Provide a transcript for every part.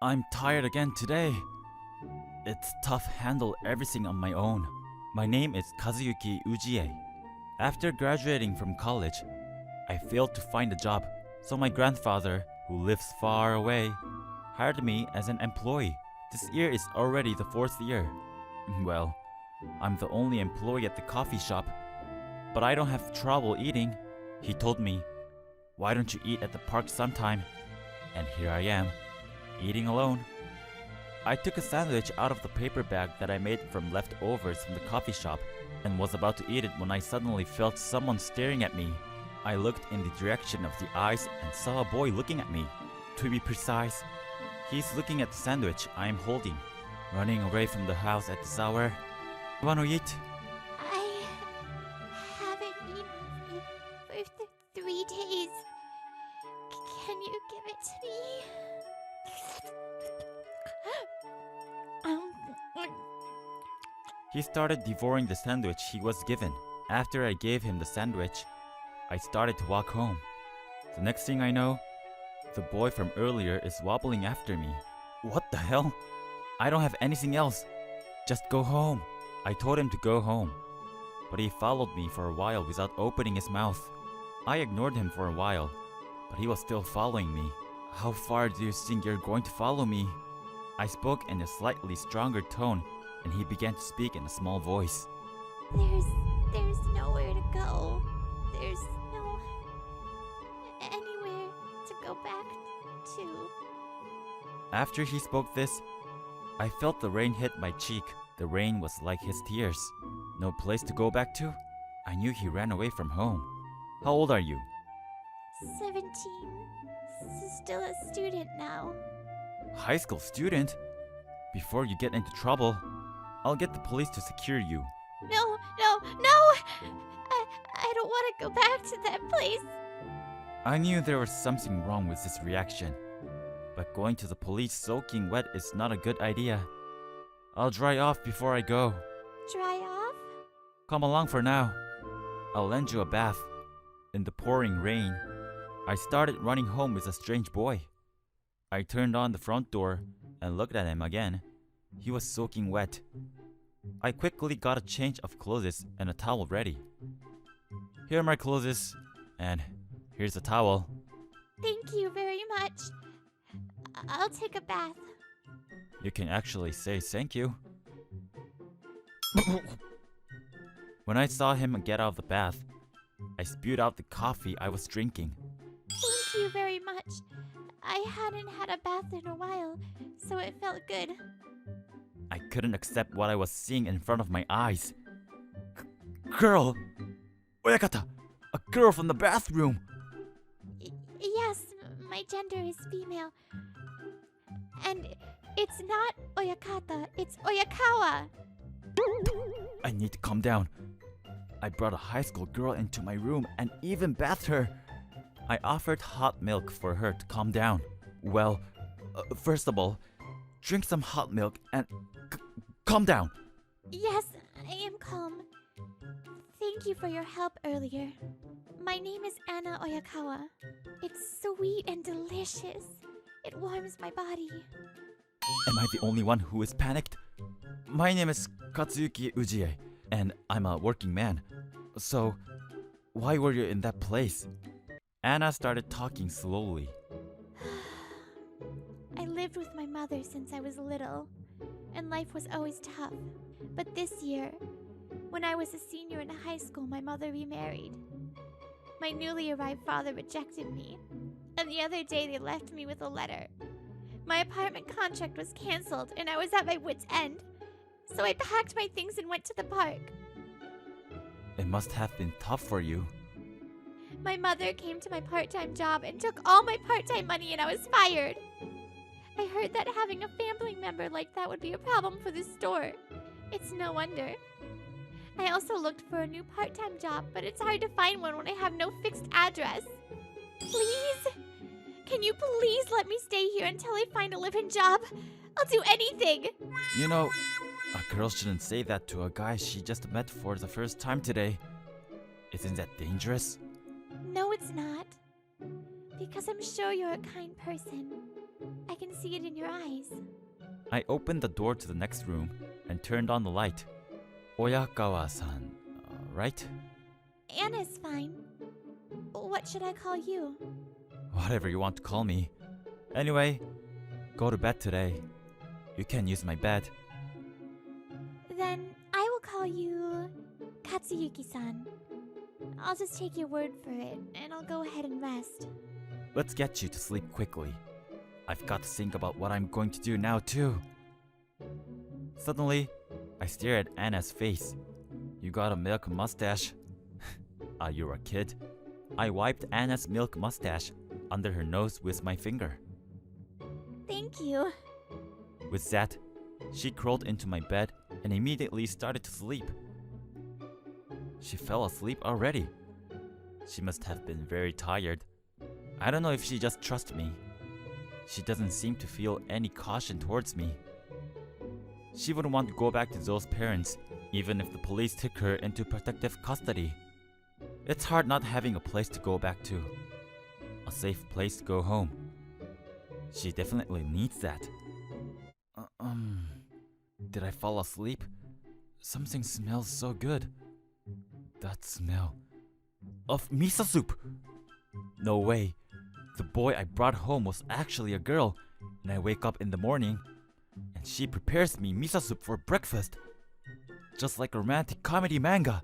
I'm tired again today. It's tough handle everything on my own. My name is Kazuyuki Ujie. After graduating from college, I failed to find a job, so my grandfather, who lives far away, hired me as an employee. This year is already the 4th year. Well, I'm the only employee at the coffee shop, but I don't have trouble eating. He told me, "Why don't you eat at the park sometime?" And here I am, eating alone. I took a sandwich out of the paper bag that I made from leftovers from the coffee shop and was about to eat it when I suddenly felt someone staring at me. I looked in the direction of the eyes and saw a boy looking at me. To be precise, he's looking at the sandwich I am holding. Running away from the house at this hour. Wanna eat? I haven't eaten for 3 days. Can you give it to me? He started devouring the sandwich he was given. After I gave him the sandwich, I started to walk home. The next thing I know, the boy from earlier is wobbling after me. What the hell? I don't have anything else. Just go home. I told him to go home, but he followed me for a while without opening his mouth. I ignored him for a while, but he was still following me. How far do you think you're going to follow me? I spoke in a slightly stronger tone, and he began to speak in a small voice. There's nowhere to go. There's no anywhere to go back to. After he spoke this, I felt the rain hit my cheek. The rain was like his tears. No place to go back to? I knew he ran away from home. How old are you? 17. Still a student now. High school student? Before you get into trouble, I'll get the police to secure you. No! I don't want to go back to that place. I knew there was something wrong with this reaction, but going to the police soaking wet is not a good idea. I'll dry off before I go. Dry off? Come along for now. I'll lend you a bath. In the pouring rain, I started running home with a strange boy. I turned on the front door and looked at him again. He was soaking wet. I quickly got a change of clothes and a towel ready. Here are my clothes, and here's a towel. Thank you very much. I'll take a bath. You can actually say thank you. When I saw him get out of the bath, I spewed out the coffee I was drinking. Thank you very much. I hadn't had a bath in a while, so it felt good. I couldn't accept what I was seeing in front of my eyes. Girl! Oyakata! A girl from the bathroom! Yes, my gender is female. And it's not Oyakata, it's Oyakawa. I need to calm down. I brought a high school girl into my room and even bathed her. I offered hot milk for her to calm down. Well, first of all, drink some hot milk and calm down. Yes, I am calm. Thank you for your help earlier. My name is Anna Oyakawa. It's sweet and delicious. It warms my body. Am I the only one who is panicked? My name is Katsuyuki Ujie, and I'm a working man. So, why were you in that place? Anna started talking slowly. I lived with my mother since I was little, and life was always tough. But this year, when I was a senior in high school, my mother remarried. My newly arrived father rejected me, and the other day they left me with a letter. My apartment contract was canceled, and I was at my wit's end. So I packed my things and went to the park. It must have been tough for you. My mother came to my part-time job and took all my part-time money, and I was fired. I heard that having a family member like that would be a problem for the store. It's no wonder. I also looked for a new part-time job, but it's hard to find one when I have no fixed address. Please? Can you please let me stay here until I find a live-in job? I'll do anything! You know, a girl shouldn't say that to a guy she just met for the first time today. Isn't that dangerous? No, it's not. Because I'm sure you're a kind person. I can see it in your eyes. I opened the door to the next room and turned on the light. Oyakawa-san, right? Anna's fine. What should I call you? Whatever you want to call me. Anyway, go to bed today. You can use my bed. Then I will call you Katsuyuki-san. I'll just take your word for it, and I'll go ahead and rest. Let's get you to sleep quickly. I've got to think about what I'm going to do now too. Suddenly, I stare at Anna's face. You got a milk mustache. You're a kid. I wiped Anna's milk mustache under her nose with my finger. Thank you. With that, she crawled into my bed and immediately started to sleep. She fell asleep already. She must have been very tired. I don't know if she just trusts me. She doesn't seem to feel any caution towards me. She wouldn't want to go back to those parents, even if the police took her into protective custody. It's hard not having a place to go back to. A safe place to go home. She definitely needs that. Did I fall asleep? Something smells so good. That smell of miso soup. No way. The boy I brought home was actually a girl, and I wake up in the morning and she prepares me miso soup for breakfast. Just like a romantic comedy manga.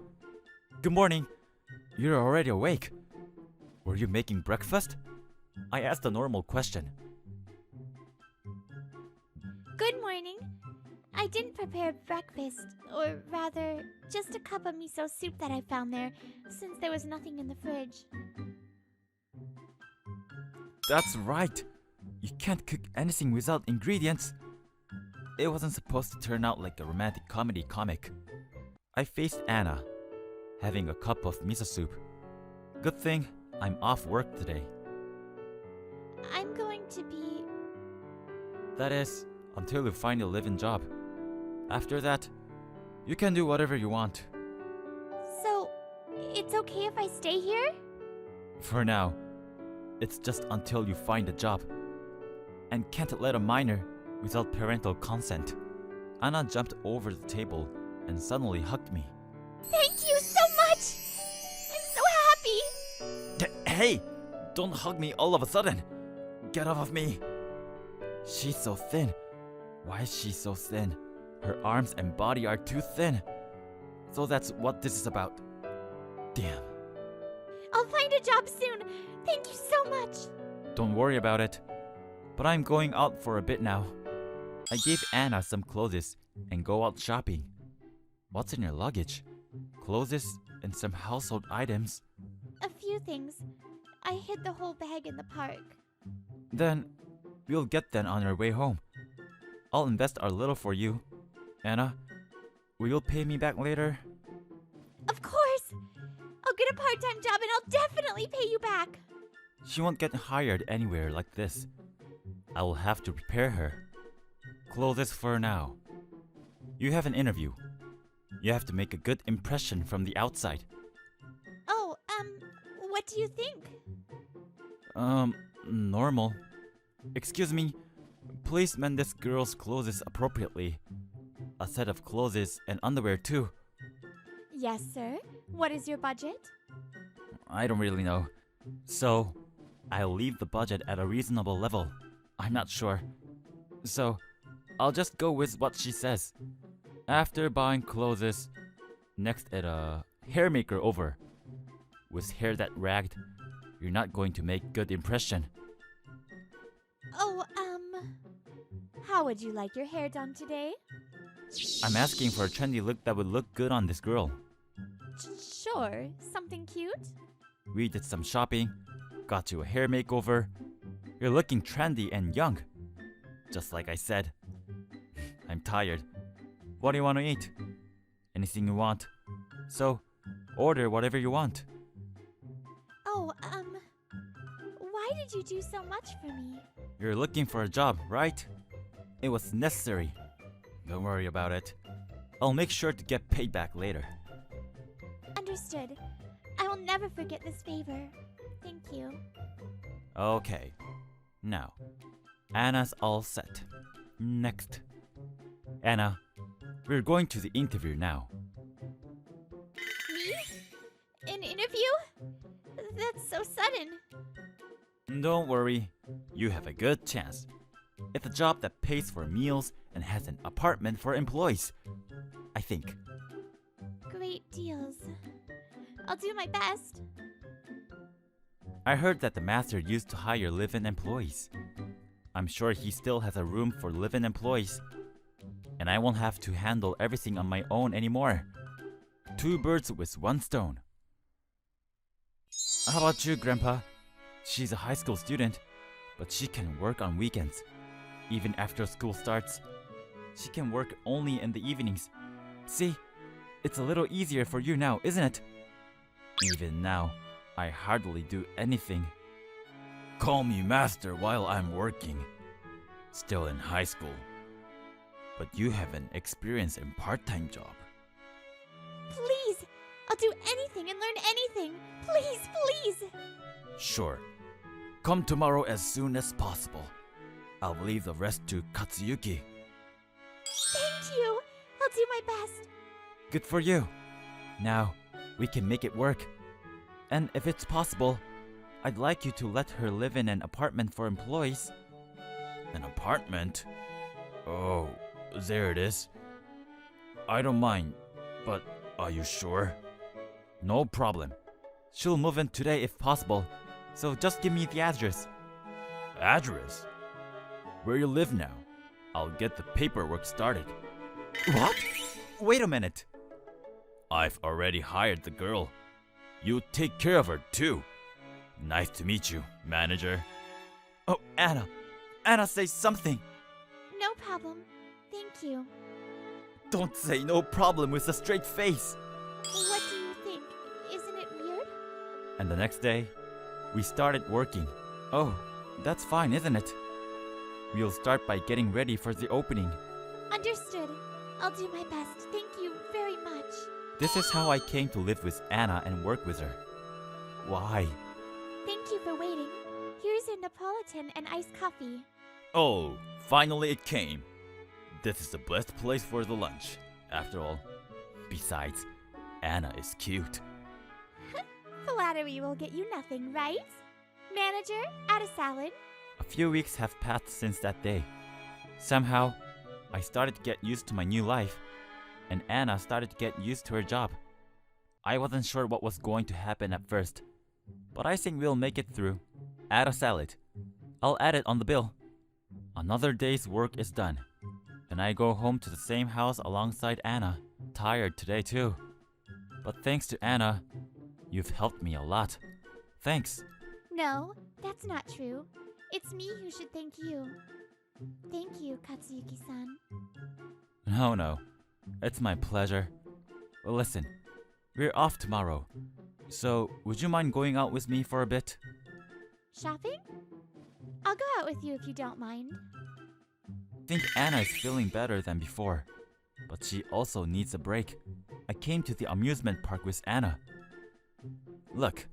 Good morning. You're already awake. Were you making breakfast? I asked a normal question. Good morning. I didn't prepare breakfast, or rather, just a cup of miso soup that I found there, since there was nothing in the fridge. That's right. You can't cook anything without ingredients. It wasn't supposed to turn out like a romantic comedy comic. I faced Anna, having a cup of miso soup. Good thing I'm off work today. I'm going to be... That is, until you find a live-in job. After that, you can do whatever you want. So, it's okay if I stay here? For now, it's just until you find a job. And can't let a minor without parental consent. Anna jumped over the table and suddenly hugged me. Thank you so much! I'm so happy! Hey! Don't hug me all of a sudden! Get off of me! She's so thin. Why is she so thin? Her arms and body are too thin. So that's what this is about. Damn. I'll find a job soon. Thank you so much. Don't worry about it. But I'm going out for a bit now. I gave Anna some clothes and go out shopping. What's in your luggage? Clothes and some household items. A few things. I hid the whole bag in the park. Then we'll get them on our way home. I'll invest a little for you. Anna, will you pay me back later? Of course! I'll get a part-time job and I'll definitely pay you back. She won't get hired anywhere like this. I will have to prepare her. Clothes for now. You have an interview. You have to make a good impression from the outside. Oh, what do you think? Normal. Excuse me, please mend this girl's clothes appropriately. A set of clothes and underwear too. Yes, sir. What is your budget? I don't really know. So, I'll leave the budget at a reasonable level. I'm not sure. So, I'll just go with what she says. After buying clothes, next at a hair maker over. With hair that ragged, you're not going to make good impression. Oh, how would you like your hair done today? I'm asking for a trendy look that would look good on this girl. Sure. Something cute? We did some shopping, got you a hair makeover. You're looking trendy and young. Just like I said. I'm tired. What do you want to eat? Anything you want. So, order whatever you want. Oh, why did you do so much for me? You're looking for a job, right? It was necessary. Don't worry about it. I'll make sure to get paid back later. Understood. I will never forget this favor. Thank you. Okay. Now, Anna's all set. Next. Anna, we're going to the interview now. Me? An interview? That's so sudden. Don't worry, you have a good chance. It's a job that pays for meals and has an apartment for employees. I think. Great deals. I'll do my best. I heard that the master used to hire live-in employees. I'm sure he still has a room for live-in employees. And I won't have to handle everything on my own anymore. 2 birds with 1 stone. How about you, Grandpa? She's a high school student, but she can work on weekends. Even after school starts, she can work only in the evenings. See, it's a little easier for you now, isn't it? Even now, I hardly do anything. Call me master while I'm working. Still in high school. But you have an experience in part-time job. Please! I'll do anything and learn anything. Please, please! Sure. Come tomorrow as soon as possible. I'll leave the rest to Katsuyuki. Thank you! I'll do my best. Good for you. Now, we can make it work. And if it's possible, I'd like you to let her live in an apartment for employees. An apartment? Oh, there it is. I don't mind, but are you sure? No problem. She'll move in today if possible, so just give me the address. Address? Where you live now? I'll get the paperwork started. What? Wait a minute. I've already hired the girl. You take care of her too. Nice to meet you, manager. Oh, Anna. Anna, say something. No problem. Thank you. Don't say no problem with a straight face. What do you think? Isn't it weird? And the next day, we started working. Oh, that's fine, isn't it? We'll start by getting ready for the opening. Understood. I'll do my best. Thank you very much. This is how I came to live with Anna and work with her. Why? Thank you for waiting. Here's a Neapolitan and iced coffee. Oh, finally it came. This is the best place for the lunch, after all. Besides, Anna is cute. Flattery will get you nothing, right? Manager, add a salad. A few weeks have passed since that day. Somehow, I started to get used to my new life, and Anna started to get used to her job. I wasn't sure what was going to happen at first, but I think we'll make it through. Add a salad. I'll add it on the bill. Another day's work is done, and I go home to the same house alongside Anna. Tired today too. But thanks to Anna, you've helped me a lot. Thanks. No, that's not true. It's me who should thank you. Thank you, Katsuyuki-san. No. It's my pleasure. Well, listen, we're off tomorrow. So, would you mind going out with me for a bit? Shopping? I'll go out with you if you don't mind. I think Anna is feeling better than before, but she also needs a break. I came to the amusement park with Anna. Look,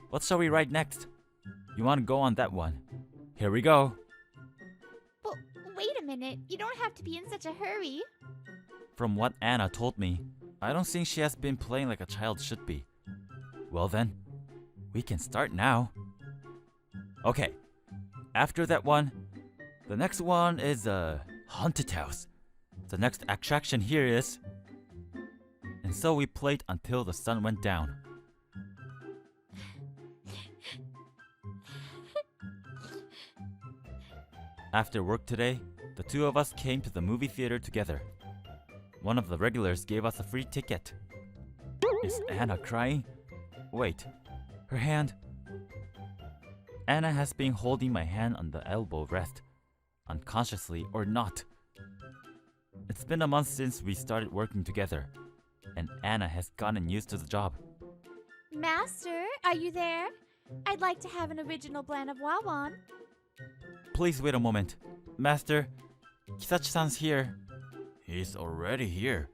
what shall we ride next? You want to go on that one? Here we go. Well, wait a minute. You don't have to be in such a hurry. From what Anna told me, I don't think she has been playing like a child should be. Well then, we can start now. Okay, after that one, the next one is a haunted house. The next attraction here is... And so we played until the sun went down. After work today, the two of us came to the movie theater together. One of the regulars gave us a free ticket. Is Anna crying? Wait, her hand. Anna has been holding my hand on the elbow rest, unconsciously or not. It's been a month since we started working together, and Anna has gotten used to the job. Master, are you there? I'd like to have an original blend of wawan. Please wait a moment. Master, Kisachi-san's here. He's already here.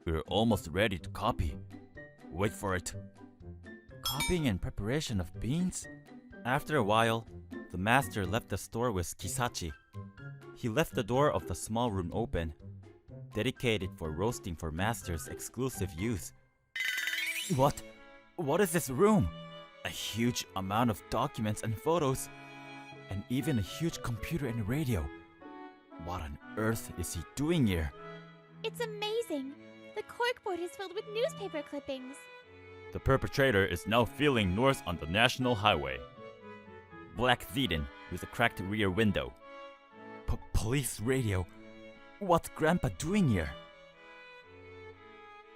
We're almost ready to copy. Wait for it. Copying in preparation of beans? After a while, The master left the store with Kisachi. He left the door of the small room open, dedicated for roasting for master's exclusive use. What? What is this room? A huge amount of documents and photos, and even a huge computer and radio. What on earth is he doing here? It's amazing. The corkboard is filled with newspaper clippings. The perpetrator is now feeling north on the national highway. Black Zeden with a cracked rear window. Police radio? What's Grandpa doing here?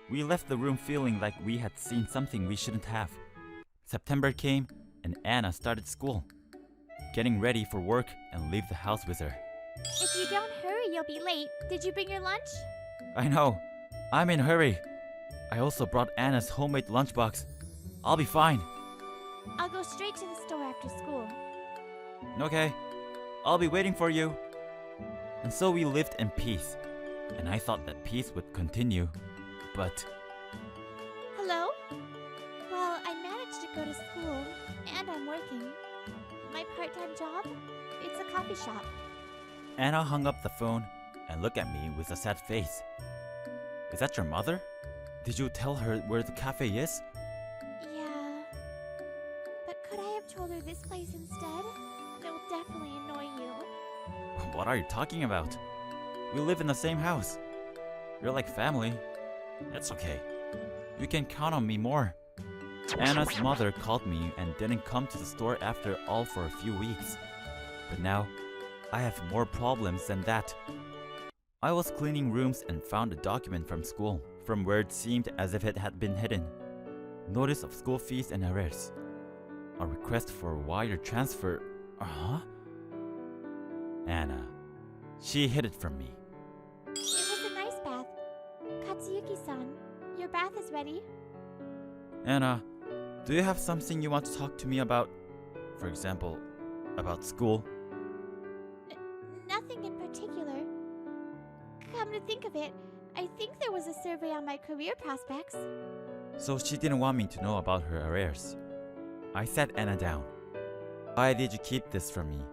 We left the room feeling like we had seen something we shouldn't have. September came and Anna started school. Getting ready for work and leave the house with her. If you don't hurry, you'll be late. Did you bring your lunch? I know. I'm in a hurry. I also brought Anna's homemade lunchbox. I'll be fine. I'll go straight to the store after school. Okay. I'll be waiting for you. And so we lived in peace. And I thought that peace would continue. But Hello? Well, I managed to go to school, and I'm working. My part-time job? It's a coffee shop. Anna hung up the phone and looked at me with a sad face. Is that your mother? Did you tell her where the cafe is? Yeah. But could I have told her this place instead? It will definitely annoy you. What are you talking about? We live in the same house. You're like family. It's okay. You can count on me more. Anna's mother called me and didn't come to the store after all for a few weeks. But now, I have more problems than that. I was cleaning rooms and found a document from school, from where it seemed as if it had been hidden. Notice of school fees and arrears. A request for a wire transfer. Anna. She hid it from me. It was a nice bath. Katsuyuki-san, your bath is ready. Anna, do you have something you want to talk to me about? For example, about school? Nothing in particular. Come to think of it, I think there was a survey on my career prospects. So she didn't want me to know about her arrears. I sat Anna down. Why did you keep this from me?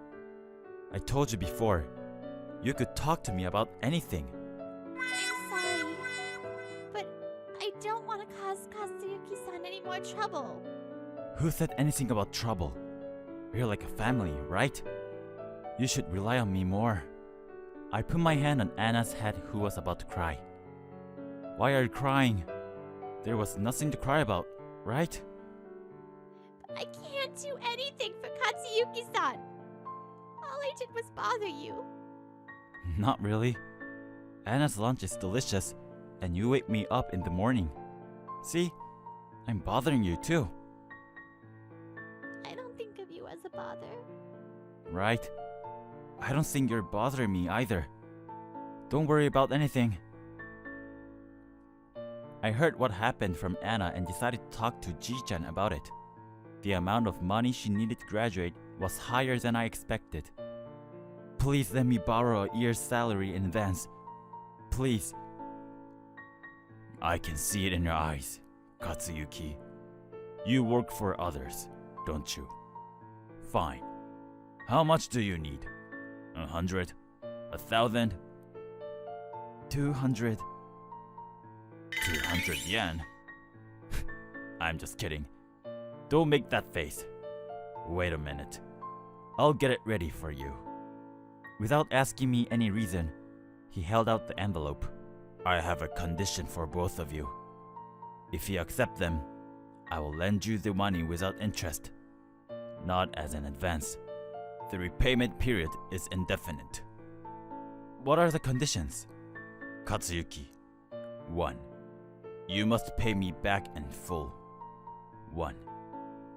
I told you before, you could talk to me about anything. I'm sorry, but I don't want to cause Katsuyuki-san any more trouble. Who said anything about trouble? We're like a family, right? You should rely on me more. I put my hand on Anna's head, who was about to cry. Why are you crying? There was nothing to cry about, right? But I can't do anything for Katsuyuki-san. All I did was bother you. Not really. Anna's lunch is delicious, and you wake me up in the morning. See? I'm bothering you too. I don't think of you as a bother. Right? I don't think you're bothering me either. Don't worry about anything. I heard what happened from Anna and decided to talk to Ji-chan about it. The amount of money she needed to graduate was higher than I expected. Please let me borrow a year's salary in advance. Please. I can see it in your eyes, Katsuyuki. You work for others, don't you? Fine. How much do you need? 100? 1,000? 200? 200 yen? I'm just kidding. Don't make that face. Wait a minute. I'll get it ready for you. Without asking me any reason, he held out the envelope. I have a condition for both of you. If you accept them, I will lend you the money without interest, not as an advance. The repayment period is indefinite. What are the conditions? Katsuyuki. 1. You must pay me back in full. 1.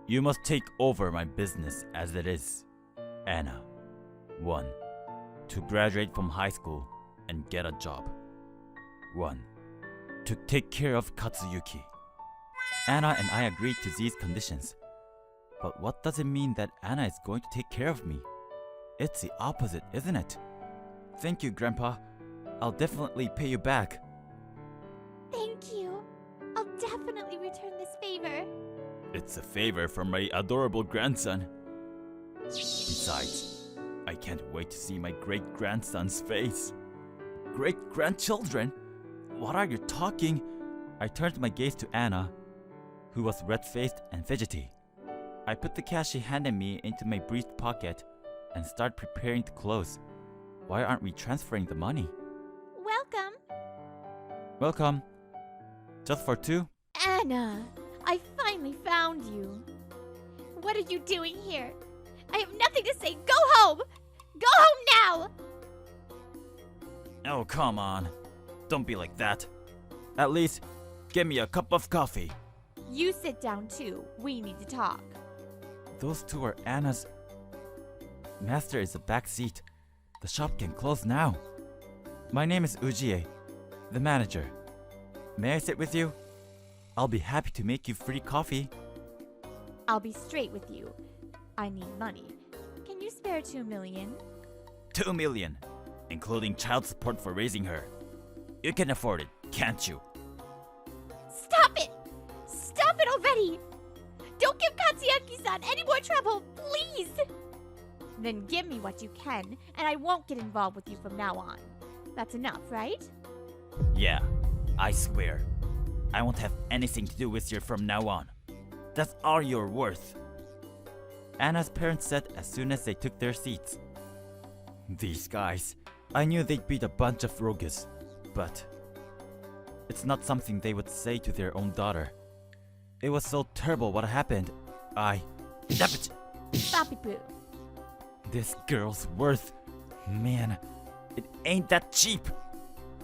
You must take over my business as it is. Anna. 1. To graduate from high school and get a job. 1. To take care of Katsuyuki. Anna and I agreed to these conditions. But what does it mean that Anna is going to take care of me? It's the opposite, isn't it? Thank you, Grandpa. I'll definitely pay you back. Thank you. I'll definitely return this favor. It's a favor from my adorable grandson. Besides, I can't wait to see my great-grandson's face. Great-grandchildren? What are you talking? I turned my gaze to Anna, who was red-faced and fidgety. I put the cash she handed me into my breast pocket and started preparing to close. Why aren't we transferring the money? Welcome. Welcome. Just for two? Anna, I finally found you. What are you doing here? I have nothing to say. Go home! Go home now! Oh, come on. Don't be like that. At least, give me a cup of coffee. You sit down too. We need to talk. Those two are Anna's. Master is the back seat. The shop can close now. My name is Ujie, the manager. May I sit with you? I'll be happy to make you free coffee. I'll be straight with you. I need money. Can you spare 2 million? 2 million, including child support for raising her. You can afford it, can't you? Stop it! Stop it already! Don't give Katsuyaki-san any more trouble, please! Then give me what you can, and I won't get involved with you from now on. That's enough, right? Yeah, I swear. I won't have anything to do with you from now on. That's all you're worth. Anna's parents said as soon as they took their seats. These guys, I knew they'd be a bunch of rogues, but it's not something they would say to their own daughter. It was so terrible what happened. Papi-poo. This girl's worth. Man, it ain't that cheap.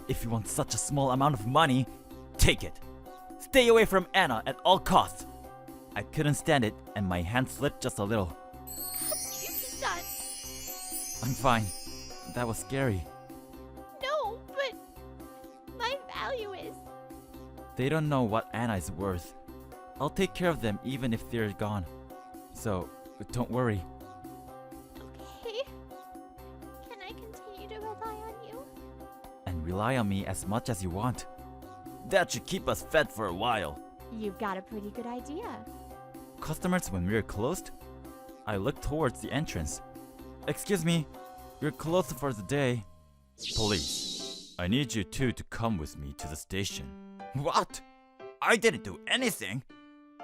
If you want such a small amount of money, take it. Stay away from Anna at all costs. I couldn't stand it and my hand slipped just a little. Katsuyaki-san. I'm fine. That was scary. No, but my value is... They don't know what Anna is worth. I'll take care of them even if they're gone. So, don't worry. Okay. Can I continue to rely on you? And rely on me as much as you want. That should keep us fed for a while. You've got a pretty good idea. Customers when we're closed? I looked towards the entrance. Excuse me, we're closed for the day. Police, I need you two to come with me to the station. What? I didn't do anything.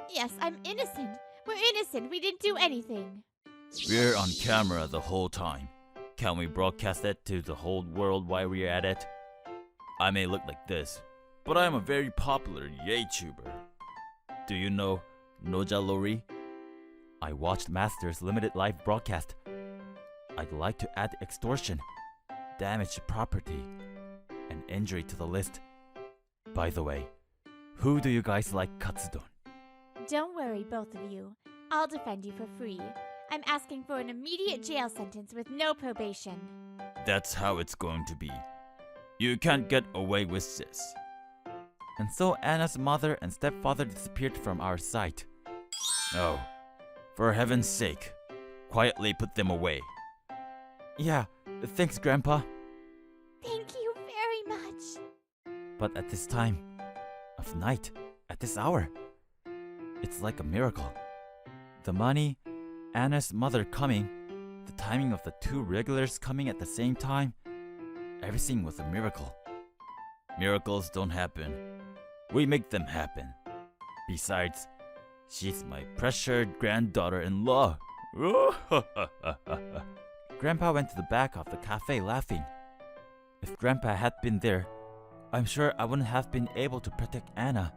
Yes, I'm innocent. We're innocent. We didn't do anything. We're on camera the whole time. Can we broadcast it to the whole world while we're at it? I may look like this, but I'm a very popular YouTuber. Do you know Noja Lori? I watched Master's limited live broadcast. I'd like to add extortion, damage to property, and injury to the list. By the way, who do you guys like katsudon? Don't worry, both of you. I'll defend you for free. I'm asking for an immediate jail sentence with no probation. That's how it's going to be. You can't get away with this. And so Anna's mother and stepfather disappeared from our sight. Oh, for heaven's sake, quietly put them away. Yeah, thanks, Grandpa. Thank you very much. But at this time of night, at this hour, it's like a miracle. The money, Anna's mother coming, the timing of the two regulars coming at the same time, everything was a miracle. Miracles don't happen. We make them happen. Besides, she's my pressured granddaughter-in-law. Grandpa went to the back of the cafe laughing. If Grandpa had been there, I'm sure I wouldn't have been able to protect Anna.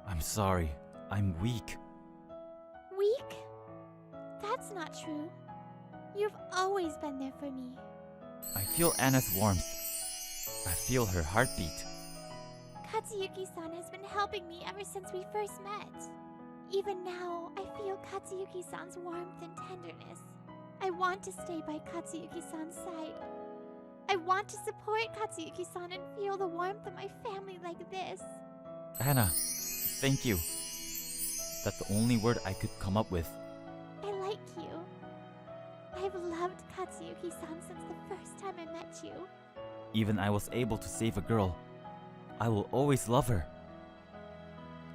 I'm sorry, I'm weak. Weak? That's not true. You've always been there for me. I feel Anna's warmth. I feel her heartbeat. Katsuyuki-san has been helping me ever since we first met. Even now, I feel Katsuyuki-san's warmth and tenderness. I want to stay by Katsuyuki-san's side. I want to support Katsuyuki-san and feel the warmth of my family like this. Anna, thank you. That's the only word I could come up with. I like you. I've loved Katsuyuki-san since the first time I met you. Even I was able to save a girl. I will always love her.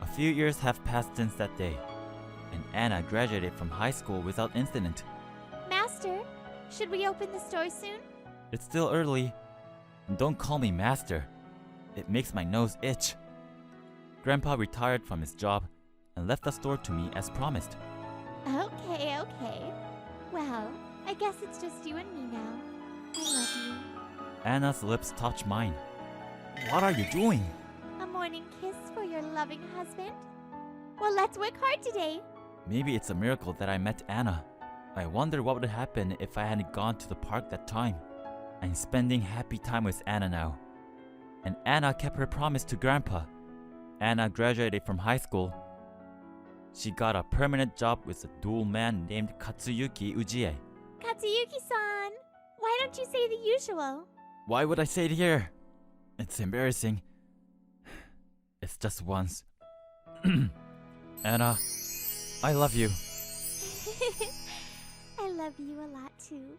A few years have passed since that day, and Anna graduated from high school without incident. Master Should we open the store soon? It's still early. And don't call me master. It makes my nose itch. Grandpa retired from his job and left the store to me as promised. Okay. Well, I guess it's just you and me now. I love you. Anna's lips touch mine. What are you doing? A morning kiss for your loving husband? Well, let's work hard today. Maybe it's a miracle that I met Anna. I wonder what would happen if I hadn't gone to the park that time. I'm spending happy time with Anna now. And Anna kept her promise to Grandpa. Anna graduated from high school. She got a permanent job with a dual man named Katsuyuki Ujie. Katsuyuki-san, why don't you say the usual? Why would I say it here? It's embarrassing. It's just once. Anna, I love you. I love you a lot too.